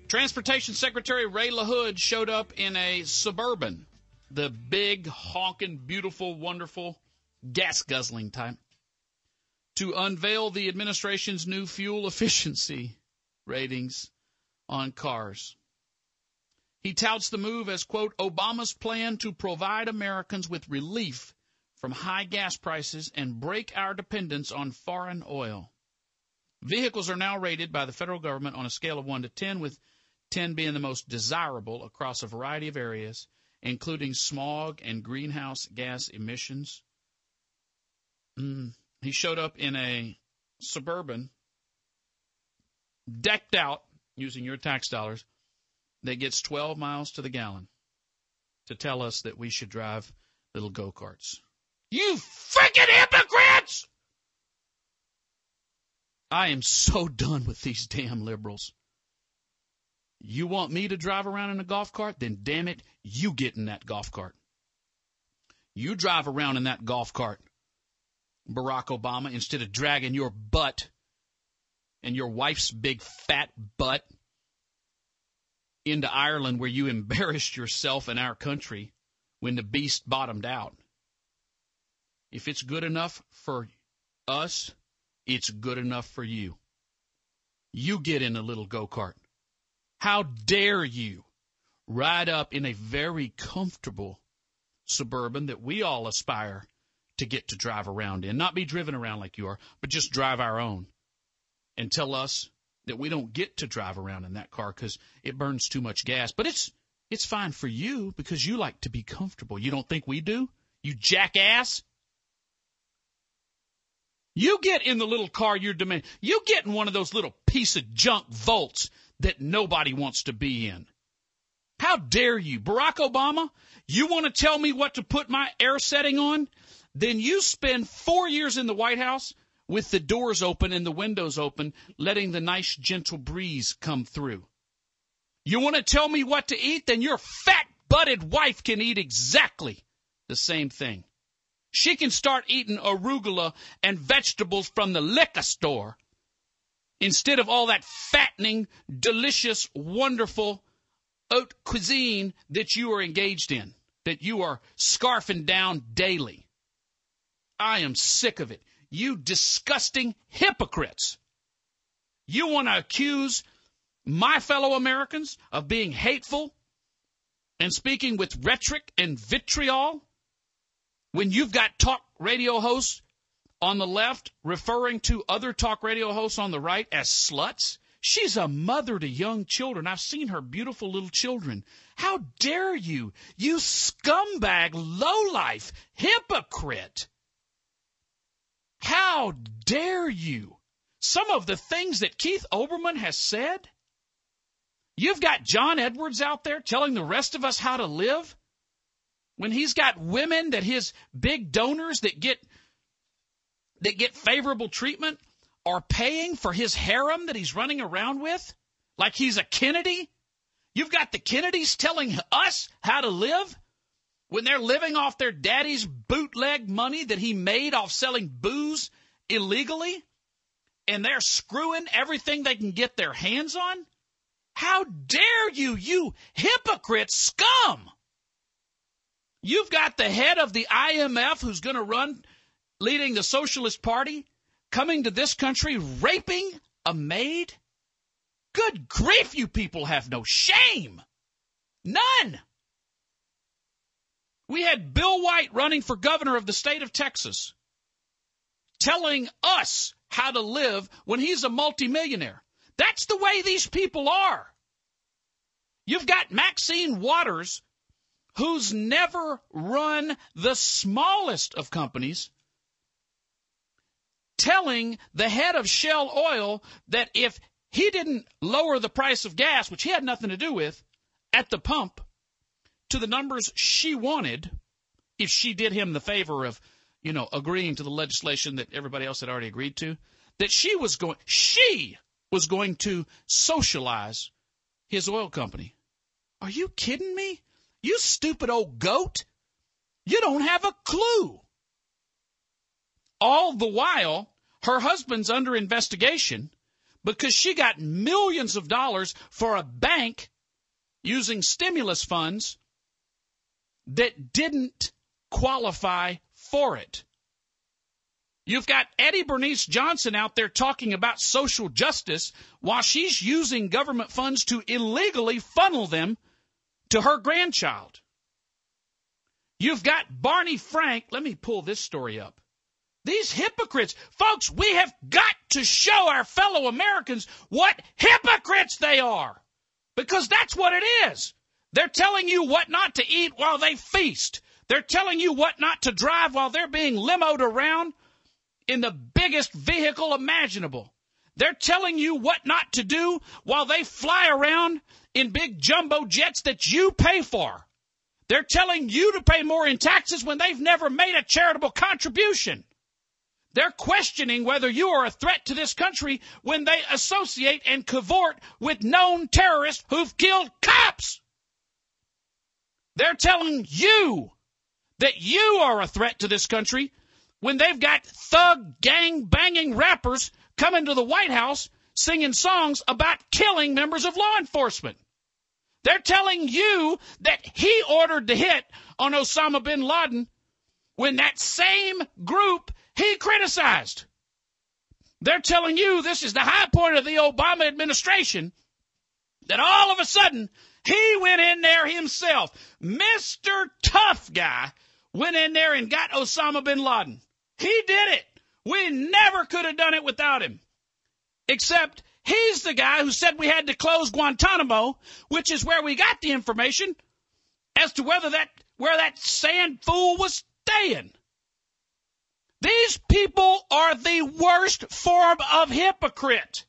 Transportation Secretary Ray LaHood showed up in a Suburban, the big, honking, beautiful, wonderful, gas-guzzling type, to unveil the administration's new fuel efficiency ratings on cars. He touts the move as, quote, Obama's plan to provide Americans with relief from high gas prices and break our dependence on foreign oil. Vehicles are now rated by the federal government on a scale of 1 to 10, with 10 being the most desirable across a variety of areas, including smog and greenhouse gas emissions. He showed up in a Suburban, decked out, using your tax dollars, that gets 12 miles to the gallon to tell us that we should drive little go-karts. You freaking hypocrites! I am so done with these damn liberals. You want me to drive around in a golf cart? Then, damn it, you get in that golf cart. You drive around in that golf cart, Barack Obama, instead of dragging your butt and your wife's big fat butt into Ireland, where you embarrassed yourself and our country when the beast bottomed out. If it's good enough for us, it's good enough for you. You get in a little go-kart. How dare you ride up in a very comfortable Suburban that we all aspire to get to drive around in, not be driven around like you are, but just drive our own, and tell us that we don't get to drive around in that car because it burns too much gas. But it's fine for you because you like to be comfortable. You don't think we do? You jackass? You get in the little car you're demanding. You get in one of those little piece of junk Volts that nobody wants to be in. How dare you? Barack Obama, you want to tell me what to put my air setting on? Then you spend 4 years in the White House with the doors open and the windows open, letting the nice, gentle breeze come through. You want to tell me what to eat? Then your fat-butted wife can eat exactly the same thing. She can start eating arugula and vegetables from the liquor store instead of all that fattening, delicious, wonderful haute cuisine that you are engaged in, that you are scarfing down daily. I am sick of it. You disgusting hypocrites. You want to accuse my fellow Americans of being hateful and speaking with rhetoric and vitriol when you've got talk radio hosts on the left referring to other talk radio hosts on the right as sluts? She's a mother to young children. I've seen her beautiful little children. How dare you, you scumbag, lowlife, hypocrite. How dare you? Some of the things that Keith Olbermann has said. You've got John Edwards out there telling the rest of us how to live when he's got women that his big donors that get favorable treatment are paying for his harem that he's running around with like he's a Kennedy. You've got the Kennedys telling us how to live when they're living off their daddy's bootleg money that he made off selling booze illegally, and they're screwing everything they can get their hands on? How dare you, you hypocrite scum! You've got the head of the IMF who's going to run, leading the Socialist Party, coming to this country, raping a maid? Good grief, you people have no shame. None. We had Bill White running for governor of the state of Texas, telling us how to live when he's a multimillionaire. That's the way these people are. You've got Maxine Waters, who's never run the smallest of companies, telling the head of Shell Oil that if he didn't lower the price of gas, which he had nothing to do with, at the pump, to the numbers she wanted, if she did him the favor of, agreeing to the legislation that everybody else had already agreed to, that she was going to socialize his oil company. Are you kidding me? You stupid old goat. You don't have a clue. All the while, her husband's under investigation because she got millions of dollars for a bank using stimulus funds that didn't qualify for it. You've got Eddie Bernice Johnson out there talking about social justice while she's using government funds to illegally funnel them to her grandchild. You've got Barney Frank. Let me pull this story up. These hypocrites. Folks, we have got to show our fellow Americans what hypocrites they are. Because that's what it is. They're telling you what not to eat while they feast. They're telling you what not to drive while they're being limoed around in the biggest vehicle imaginable. They're telling you what not to do while they fly around in big jumbo jets that you pay for. They're telling you to pay more in taxes when they've never made a charitable contribution. They're questioning whether you are a threat to this country when they associate and cavort with known terrorists who've killed cops. They're telling you that you are a threat to this country when they've got thug gang-banging rappers coming to the White House singing songs about killing members of law enforcement. They're telling you that he ordered the hit on Osama bin Laden when that same group he criticized. They're telling you this is the high point of the Obama administration, that all of a sudden he went in there himself. Mr. Tough Guy went in there and got Osama bin Laden. He did it. We never could have done it without him. Except he's the guy who said we had to close Guantanamo, which is where we got the information as to where that sand fool was staying. These people are the worst form of hypocrite.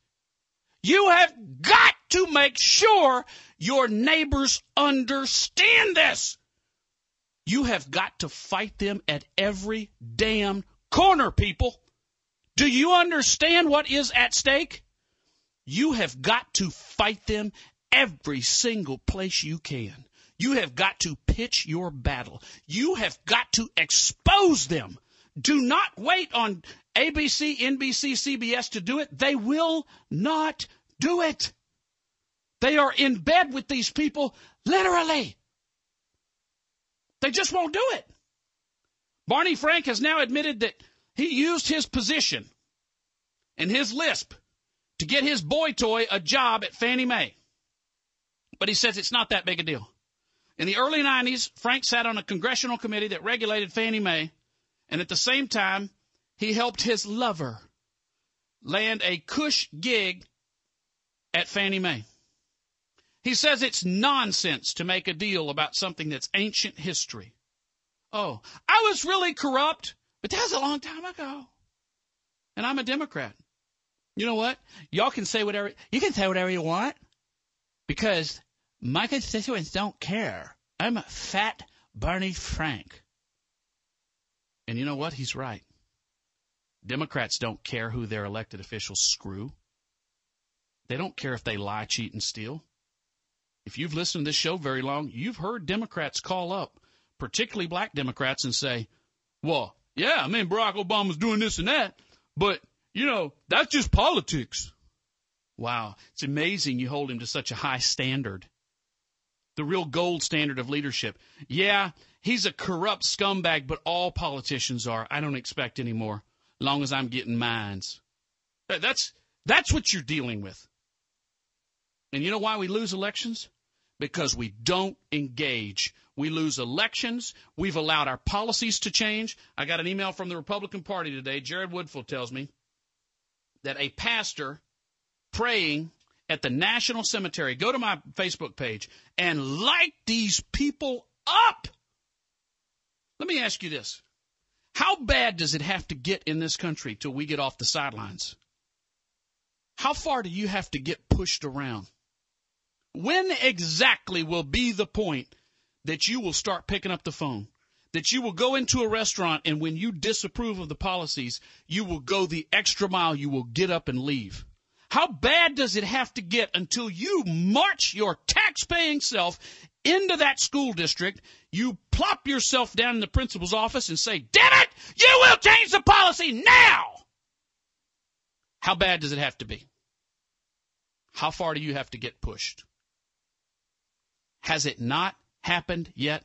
You have got to make sure your neighbors understand this. You have got to fight them at every damn corner, people. Do you understand what is at stake? You have got to fight them every single place you can. You have got to pitch your battle. You have got to expose them. Do not wait on ABC, NBC, CBS to do it. They will not do it. They are in bed with these people, literally. They just won't do it. Barney Frank has now admitted that he used his position and his lisp to get his boy toy a job at Fannie Mae. But he says it's not that big a deal. In the early 90s, Frank sat on a congressional committee that regulated Fannie Mae, and at the same time, he helped his lover land a cush gig at Fannie Mae. He says it's nonsense to make a deal about something that's ancient history. Oh, I was really corrupt, but that was a long time ago. And I'm a Democrat. You know what? Y'all can say whatever you want, because my constituents don't care. I'm a fat Barney Frank. And you know what? He's right. Democrats don't care who their elected officials screw. They don't care if they lie, cheat, and steal. If you've listened to this show very long, you've heard Democrats call up, particularly black Democrats, and say, well, yeah, I mean, Barack Obama's doing this and that, but, you know, that's just politics. Wow, it's amazing you hold him to such a high standard. The real gold standard of leadership. Yeah, he's a corrupt scumbag, but all politicians are. I don't expect any more, long as I'm getting mines. That's what you're dealing with. And you know why we lose elections? Because we don't engage. We lose elections. We've allowed our policies to change. I got an email from the Republican Party today. Jared Woodfull tells me that a pastor praying at the National Cemetery, go to my Facebook page and light these people up. Let me ask you this. How bad does it have to get in this country till we get off the sidelines? How far do you have to get pushed around? When exactly will be the point that you will start picking up the phone, that you will go into a restaurant, and when you disapprove of the policies, you will go the extra mile, you will get up and leave? How bad does it have to get until you march your tax-paying self into that school district, you plop yourself down in the principal's office and say, damn it, you will change the policy now? How bad does it have to be? How far do you have to get pushed? Has it not happened yet?